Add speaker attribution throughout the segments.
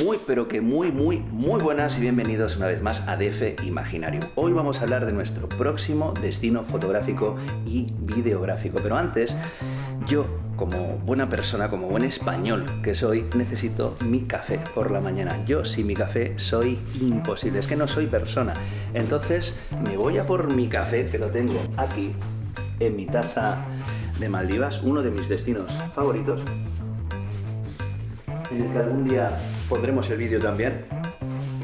Speaker 1: Muy, pero que muy buenas y bienvenidos una vez más a DF Imaginario. Hoy vamos a hablar de nuestro próximo destino fotográfico y videográfico. Pero antes, yo, como buena persona, como buen español que soy, necesito mi café por la mañana. Yo sin mi café soy imposible, es que no soy persona. Entonces me voy a por mi café, que lo tengo aquí, en mi taza de Maldivas, uno de mis destinos favoritos, en el que algún día pondremos el vídeo también.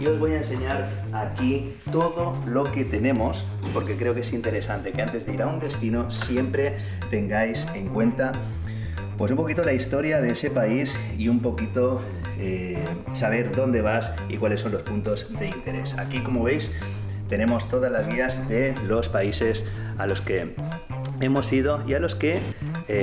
Speaker 1: Y os voy a enseñar aquí todo lo que tenemos, porque creo que es interesante que antes de ir a un destino siempre tengáis en cuenta pues un poquito la historia de ese país y un poquito saber dónde vas y cuáles son los puntos de interés. Aquí, como veis, tenemos todas las guías de los países a los que hemos ido y a los que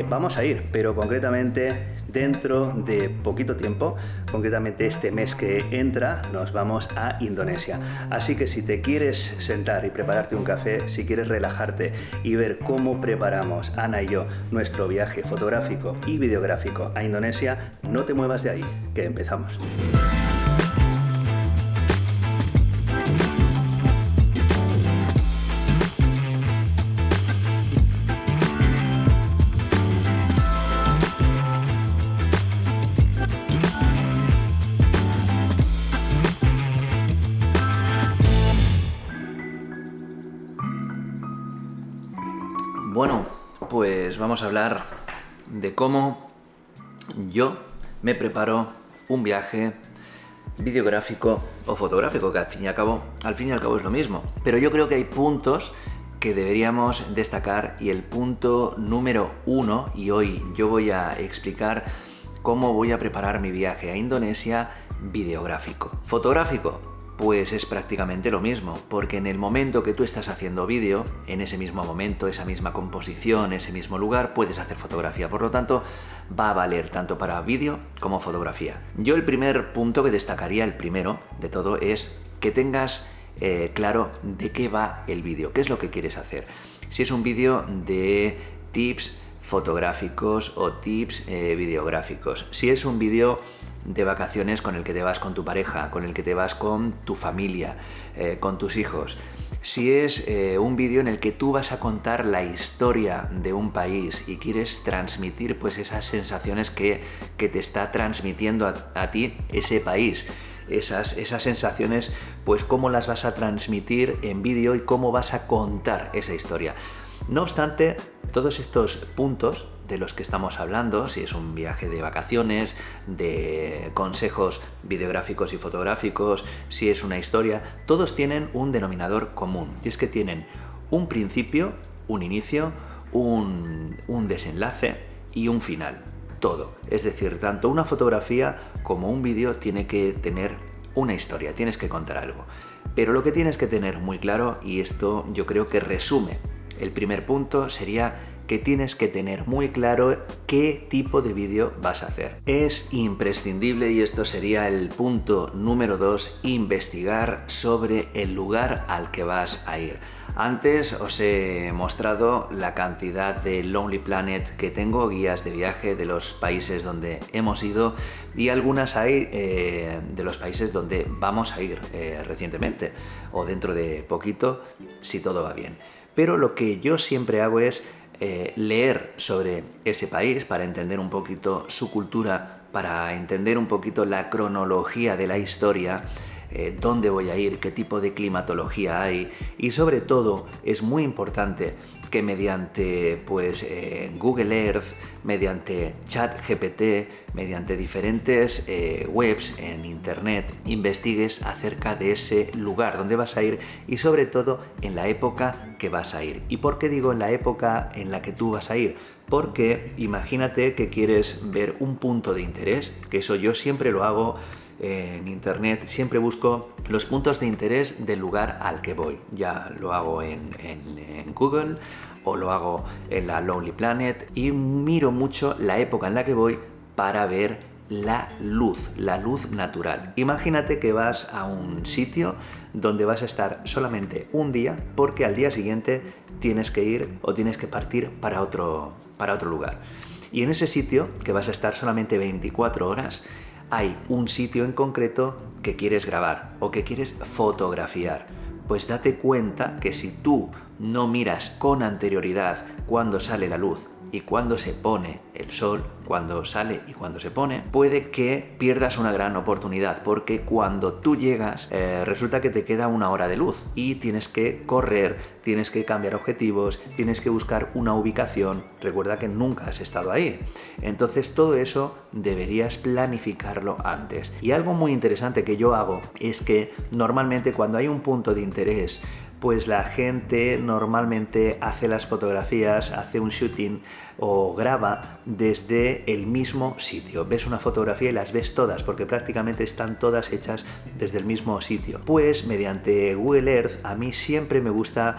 Speaker 1: vamos a ir, pero concretamente dentro de poquito tiempo, concretamente este mes que entra, nos vamos a Indonesia. Así que si te quieres sentar y prepararte un café, si quieres relajarte y ver cómo preparamos Ana y yo nuestro viaje fotográfico y videográfico a Indonesia, no te muevas de ahí, que empezamos. Bueno, pues vamos a hablar de cómo yo me preparo un viaje videográfico o fotográfico, que al fin y al cabo es lo mismo. Pero yo creo que hay puntos que deberíamos destacar, y el punto número 1, y hoy yo voy a explicar cómo voy a preparar mi viaje a Indonesia videográfico. Fotográfico, pues es prácticamente lo mismo, porque en el momento que tú estás haciendo vídeo, en ese mismo momento, esa misma composición, ese mismo lugar, puedes hacer fotografía. Por lo tanto, va a valer tanto para vídeo como fotografía. Yo el primer punto que destacaría, el primero de todo, es que tengas claro de qué va el vídeo, qué es lo que quieres hacer. Si es un vídeo de tips fotográficos o tips videográficos, si es un vídeo de vacaciones con el que te vas con tu pareja, con el que te vas con tu familia, con tus hijos, si es un vídeo en el que tú vas a contar la historia de un país y quieres transmitir pues esas sensaciones que te está transmitiendo a ti ese país, esas sensaciones, pues cómo las vas a transmitir en vídeo y cómo vas a contar esa historia. No obstante, todos estos puntos de los que estamos hablando, si es un viaje de vacaciones, de consejos videográficos y fotográficos, si es una historia, todos tienen un denominador común, y es que tienen un principio, un inicio, un desenlace y un final. Todo. Es decir, tanto una fotografía como un vídeo tiene que tener una historia, tienes que contar algo. Pero lo que tienes que tener muy claro, y esto yo creo que resume el primer punto, sería que tienes que tener muy claro qué tipo de vídeo vas a hacer. Es imprescindible, y esto sería el punto número 2, investigar sobre el lugar al que vas a ir. Antes os he mostrado la cantidad de Lonely Planet que tengo, guías de viaje de los países donde hemos ido, y algunas hay de los países donde vamos a ir recientemente o dentro de poquito, si todo va bien. Pero lo que yo siempre hago es leer sobre ese país para entender un poquito su cultura, para entender un poquito la cronología de la historia, dónde voy a ir, qué tipo de climatología hay, y sobre todo es muy importante que mediante Google Earth, mediante ChatGPT, mediante diferentes webs en internet, investigues acerca de ese lugar donde vas a ir y sobre todo en la época que vas a ir. ¿Y por qué digo en la época en la que tú vas a ir? Porque imagínate que quieres ver un punto de interés, que eso yo siempre lo hago en internet, siempre busco los puntos de interés del lugar al que voy. Ya lo hago en Google o lo hago en la Lonely Planet, y miro mucho la época en la que voy para ver la luz natural. Imagínate que vas a un sitio donde vas a estar solamente un día, porque al día siguiente tienes que ir o tienes que partir para otro lugar. Y en ese sitio, que vas a estar solamente 24 horas, hay un sitio en concreto que quieres grabar o que quieres fotografiar. Pues date cuenta que si tú no miras con anterioridad cuándo sale la luz y cuándo se pone el sol, cuando sale y cuando se pone, puede que pierdas una gran oportunidad, porque cuando tú llegas resulta que te queda una hora de luz y tienes que correr, tienes que cambiar objetivos, tienes que buscar una ubicación. Recuerda que nunca has estado ahí. Entonces todo eso deberías planificarlo antes. Y algo muy interesante que yo hago es que normalmente cuando hay un punto de interés, pues la gente normalmente hace las fotografías, hace un shooting o graba desde el mismo sitio. Ves una fotografía y las ves todas, porque prácticamente están todas hechas desde el mismo sitio. Pues mediante Google Earth a mí siempre me gusta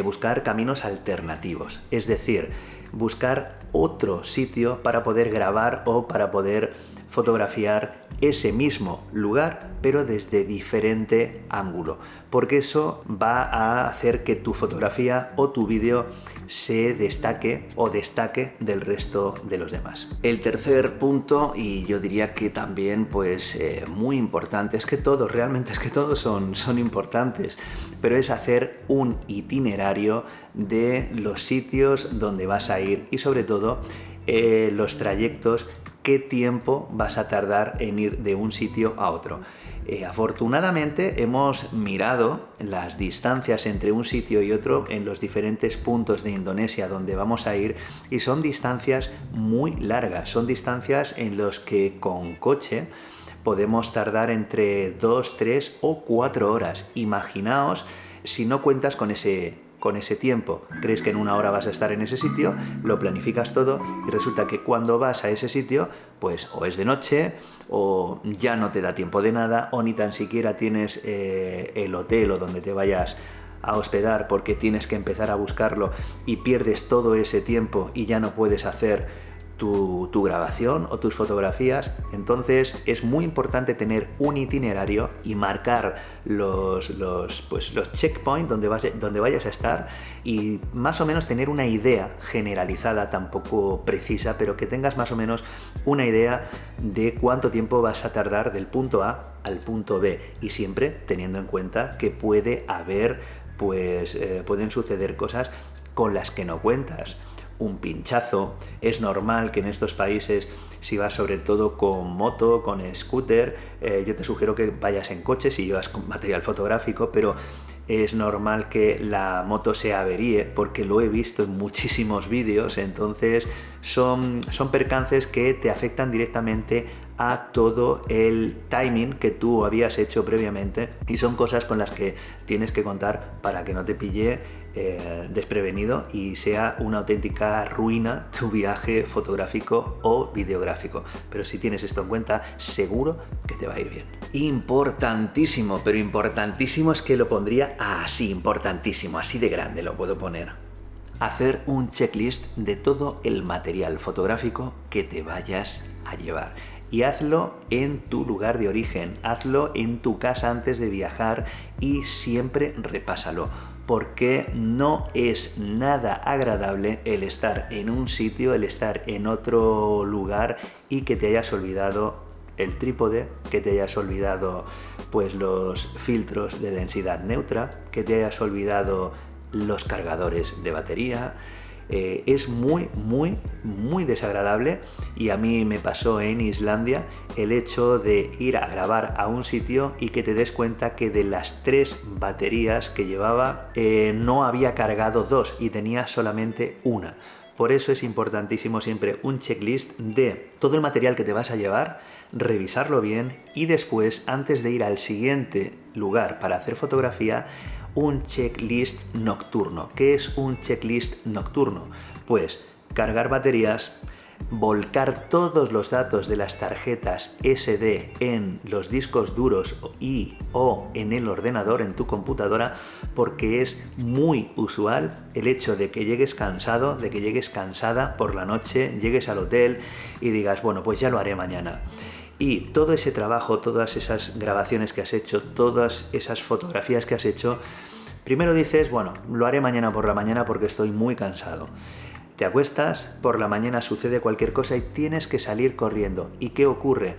Speaker 1: buscar caminos alternativos, es decir, buscar otro sitio para poder grabar o para poder fotografiar ese mismo lugar, pero desde diferente ángulo, porque eso va a hacer que tu fotografía o tu vídeo se destaque o destaque del resto de los demás. El tercer punto, y yo diría que también pues muy importante, es que todos, realmente es que todos son importantes, pero es hacer un itinerario de los sitios donde vas a ir y sobre todo los trayectos, qué tiempo vas a tardar en ir de un sitio a otro. Afortunadamente hemos mirado las distancias entre un sitio y otro en los diferentes puntos de Indonesia donde vamos a ir, y son distancias muy largas, son distancias en los que con coche podemos tardar entre 2, 3 o 4 horas. Imaginaos si no cuentas con ese tiempo. Crees que en una hora vas a estar en ese sitio, lo planificas todo y resulta que cuando vas a ese sitio, pues o es de noche o ya no te da tiempo de nada, o ni tan siquiera tienes el hotel o donde te vayas a hospedar, porque tienes que empezar a buscarlo y pierdes todo ese tiempo y ya no puedes hacer tu grabación o tus fotografías. Entonces es muy importante tener un itinerario y marcar los checkpoints donde vayas a estar, y más o menos tener una idea generalizada, tampoco precisa, pero que tengas más o menos una idea de cuánto tiempo vas a tardar del punto A al punto B, y siempre teniendo en cuenta que puede haber, pueden suceder cosas con las que no cuentas. Un pinchazo. Es normal que en estos países, si vas sobre todo con moto, con scooter, yo te sugiero que vayas en coche si llevas con material fotográfico, pero es normal que la moto se averíe, porque lo he visto en muchísimos vídeos. Entonces son percances que te afectan directamente a todo el timing que tú habías hecho previamente, y son cosas con las que tienes que contar para que no te pille desprevenido y sea una auténtica ruina tu viaje fotográfico o videográfico. Pero si tienes esto en cuenta, seguro que te va a ir bien. Importantísimo, pero importantísimo es que lo pondría así, importantísimo, así de grande lo puedo poner. Hacer un checklist de todo el material fotográfico que te vayas a llevar. Y hazlo en tu lugar de origen, hazlo en tu casa antes de viajar y siempre repásalo, porque no es nada agradable el estar en un sitio, el estar en otro lugar y que te hayas olvidado el trípode, que te hayas olvidado pues los filtros de densidad neutra, que te hayas olvidado los cargadores de batería. Es muy desagradable, y a mí me pasó en Islandia el hecho de ir a grabar a un sitio y que te des cuenta que de las 3 baterías que llevaba no había cargado 2 y tenía solamente una. Por eso es importantísimo siempre un checklist de todo el material que te vas a llevar, revisarlo bien, y después, antes de ir al siguiente lugar para hacer fotografía, un checklist nocturno. ¿Qué es un checklist nocturno? Pues cargar baterías, volcar todos los datos de las tarjetas SD en los discos duros o en el ordenador, en tu computadora, porque es muy usual el hecho de que llegues cansado, de que llegues cansada por la noche, llegues al hotel y digas, bueno, pues ya lo haré mañana. Y todo ese trabajo, todas esas grabaciones que has hecho, todas esas fotografías que has hecho, primero dices, bueno, lo haré mañana por la mañana porque estoy muy cansado. Te acuestas, por la mañana sucede cualquier cosa y tienes que salir corriendo. ¿Y qué ocurre?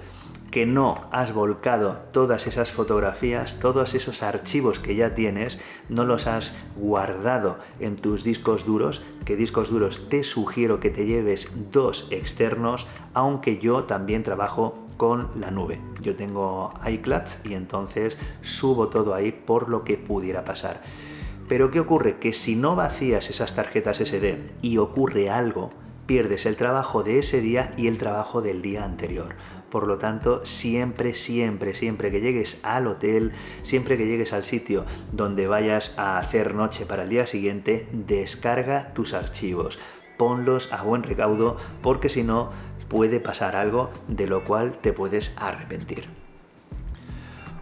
Speaker 2: que no has volcado todas esas fotografías, todos esos archivos que ya tienes, no los has guardado en tus discos duros, que discos duros te sugiero que te lleves 2 externos, aunque yo también trabajo con la nube. Yo tengo iCloud y entonces subo todo ahí por lo que pudiera pasar. Pero ¿qué ocurre? Que si no vacías esas tarjetas SD y ocurre algo, pierdes el trabajo de ese día y el trabajo del día anterior. Por lo tanto, siempre que llegues al hotel, siempre que llegues al sitio donde vayas a hacer noche para el día siguiente, descarga tus archivos, ponlos a buen recaudo, porque si no, puede pasar algo de lo cual te puedes arrepentir.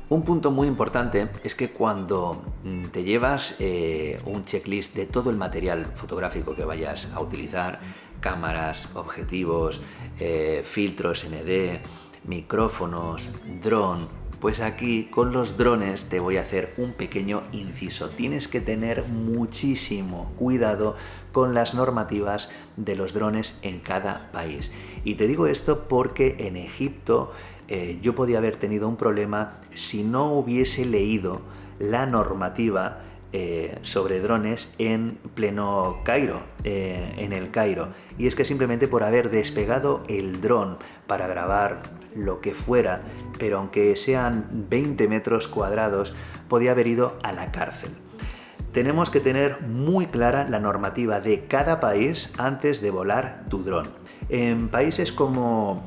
Speaker 1: Un punto muy importante es que cuando te llevas un checklist de todo el material fotográfico que vayas a utilizar, cámaras, objetivos, filtros ND, micrófonos, dron, pues aquí con los drones te voy a hacer un pequeño inciso. Tienes que tener muchísimo cuidado con las normativas de los drones en cada país. Y te digo esto porque en Egipto yo podía haber tenido un problema si no hubiese leído la normativa sobre drones en pleno Cairo, en el Cairo. Y es que simplemente por haber despegado el dron para grabar lo que fuera, pero aunque sean 20 metros cuadrados, podía haber ido a la cárcel. Tenemos que tener muy clara la normativa de cada país antes de volar tu dron. En países como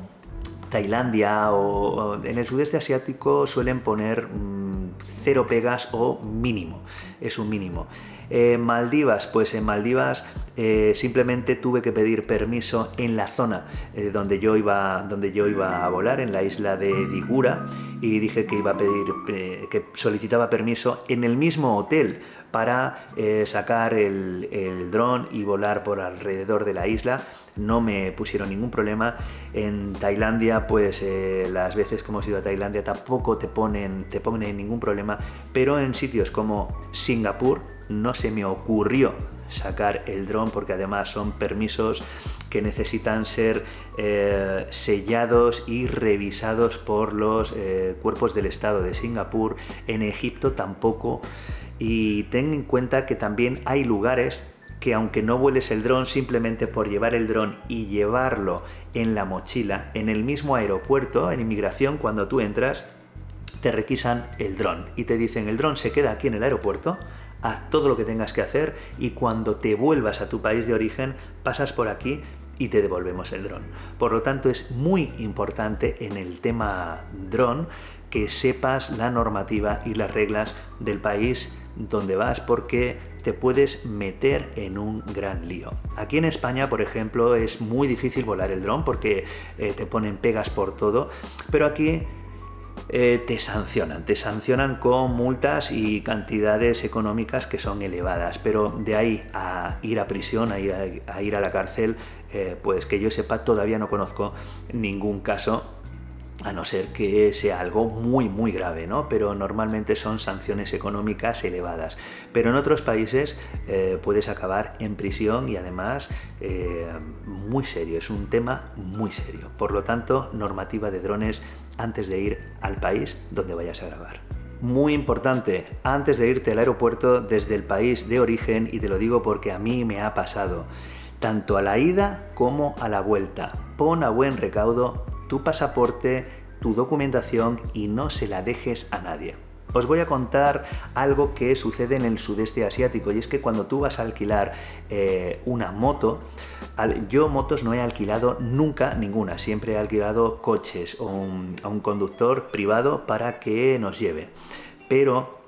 Speaker 1: Tailandia o en el sudeste asiático suelen poner 0 pegas o mínimo, es un mínimo. Maldivas, pues en Maldivas simplemente tuve que pedir permiso en la zona donde yo iba a volar, en la isla de Digura, y dije que iba a pedir, que solicitaba permiso en el mismo hotel para sacar el dron y volar por alrededor de la isla. No me pusieron ningún problema. En Tailandia, pues las veces que hemos ido a Tailandia tampoco te ponen ningún problema, pero en sitios como Singapur no se me ocurrió sacar el dron, porque además son permisos que necesitan ser sellados y revisados por los cuerpos del Estado de Singapur. En Egipto tampoco. Y ten en cuenta que también hay lugares que aunque no vueles el dron, simplemente por llevar el dron y llevarlo en la mochila, en el mismo aeropuerto, en inmigración, cuando tú entras, te requisan el dron y te dicen: el dron se queda aquí en el aeropuerto, haz todo lo que tengas que hacer y cuando te vuelvas a tu país de origen, pasas por aquí y te devolvemos el dron. Por lo tanto, es muy importante en el tema dron que sepas la normativa y las reglas del país donde vas, porque te puedes meter en un gran lío. Aquí en España, por ejemplo, es muy difícil volar el dron porque te ponen pegas por todo, pero aquí te sancionan con multas y cantidades económicas que son elevadas, pero de ahí a ir a prisión, a ir a la cárcel, pues que yo sepa todavía no conozco ningún caso, a no ser que sea algo muy grave, ¿no? Pero normalmente son sanciones económicas elevadas. Pero en otros países puedes acabar en prisión y además muy serio, es un tema muy serio. Por lo tanto, normativa de drones antes de ir al país donde vayas a grabar. Muy importante, antes de irte al aeropuerto desde el país de origen, y te lo digo porque a mí me ha pasado, tanto a la ida como a la vuelta, pon a buen recaudo tu pasaporte, tu documentación y no se la dejes a nadie. Os voy a contar algo que sucede en el sudeste asiático, y es que cuando tú vas a alquilar una moto, yo motos no he alquilado nunca ninguna, siempre he alquilado coches o a un conductor privado para que nos lleve. Pero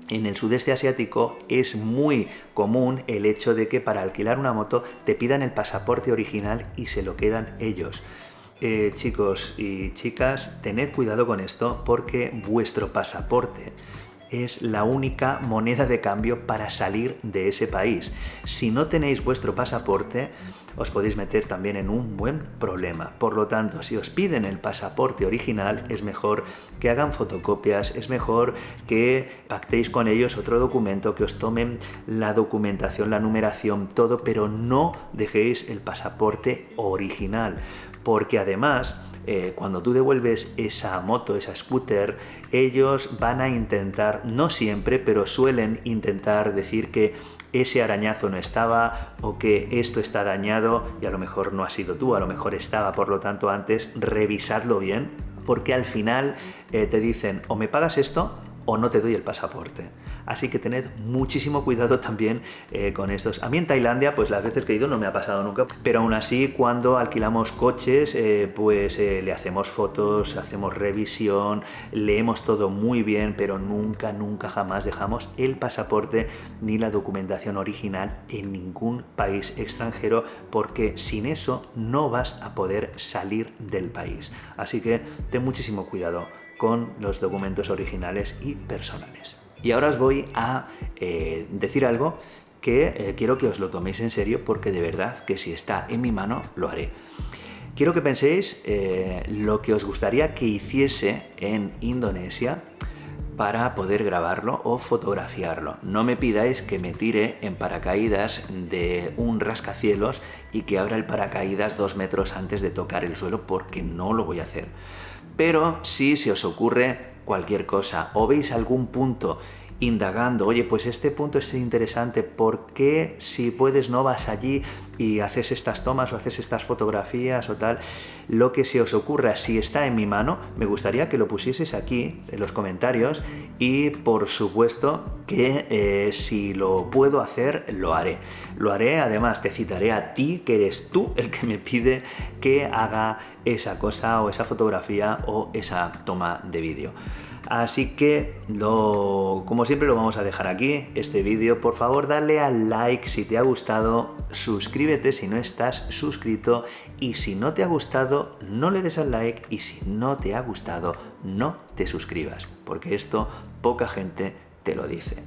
Speaker 1: en el sudeste asiático es muy común el hecho de que para alquilar una moto te pidan el pasaporte original y se lo quedan ellos. Chicos y chicas, tened cuidado con esto, porque vuestro pasaporte es la única moneda de cambio para salir de ese país. Si no tenéis vuestro pasaporte, os podéis meter también en un buen problema. Por lo tanto, si os piden el pasaporte original, es mejor que hagan fotocopias, es mejor que pactéis con ellos otro documento, que os tomen la documentación, la numeración, todo, pero no dejéis el pasaporte original, porque además
Speaker 2: cuando tú devuelves esa moto, esa scooter, ellos van a intentar, no siempre, pero suelen intentar decir que ese arañazo no estaba o que esto está dañado y a lo mejor no has sido tú, a lo mejor estaba, por lo tanto antes revisadlo bien, porque al final te dicen o me pagas esto o no te doy el pasaporte. Así que tened muchísimo cuidado también con estos. A mí en Tailandia, pues las veces que he ido no me ha pasado nunca, pero aún así cuando alquilamos coches, le hacemos fotos, hacemos revisión, leemos todo muy bien, pero nunca jamás dejamos el pasaporte ni la documentación original en ningún país extranjero, porque sin eso no vas a poder salir del país. Así que ten muchísimo cuidado con los documentos originales y personales. Y ahora os voy a decir algo que quiero que os lo toméis en serio, porque de verdad que si está en mi mano lo haré. Quiero que penséis lo que os gustaría que hiciese en Indonesia para poder grabarlo o fotografiarlo. No me pidáis que me tire en paracaídas de un rascacielos y que abra el paracaídas 2 metros antes de tocar el suelo, porque no lo voy a hacer. Pero si se os ocurre cualquier cosa o veis algún punto indagando, oye, pues este punto es interesante, ¿por qué si puedes no vas allí y haces estas tomas o haces estas fotografías o tal? Lo que se os ocurra, si está en mi mano, me gustaría que lo pusieses aquí en los comentarios y por supuesto que si lo puedo hacer, lo haré. Lo haré, además te citaré a ti, que eres tú el que me pide que haga esa cosa o esa fotografía o esa toma de vídeo. Así que, como siempre, lo vamos a dejar aquí, este vídeo. Por favor, dale al like si te ha gustado, suscríbete si no estás suscrito, y si no te ha gustado, no le des al like, y si no te ha gustado, no te suscribas, porque esto poca gente te lo dice.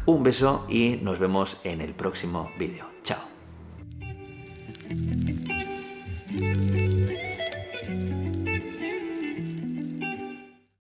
Speaker 2: Un beso y nos vemos en el próximo vídeo. Chao.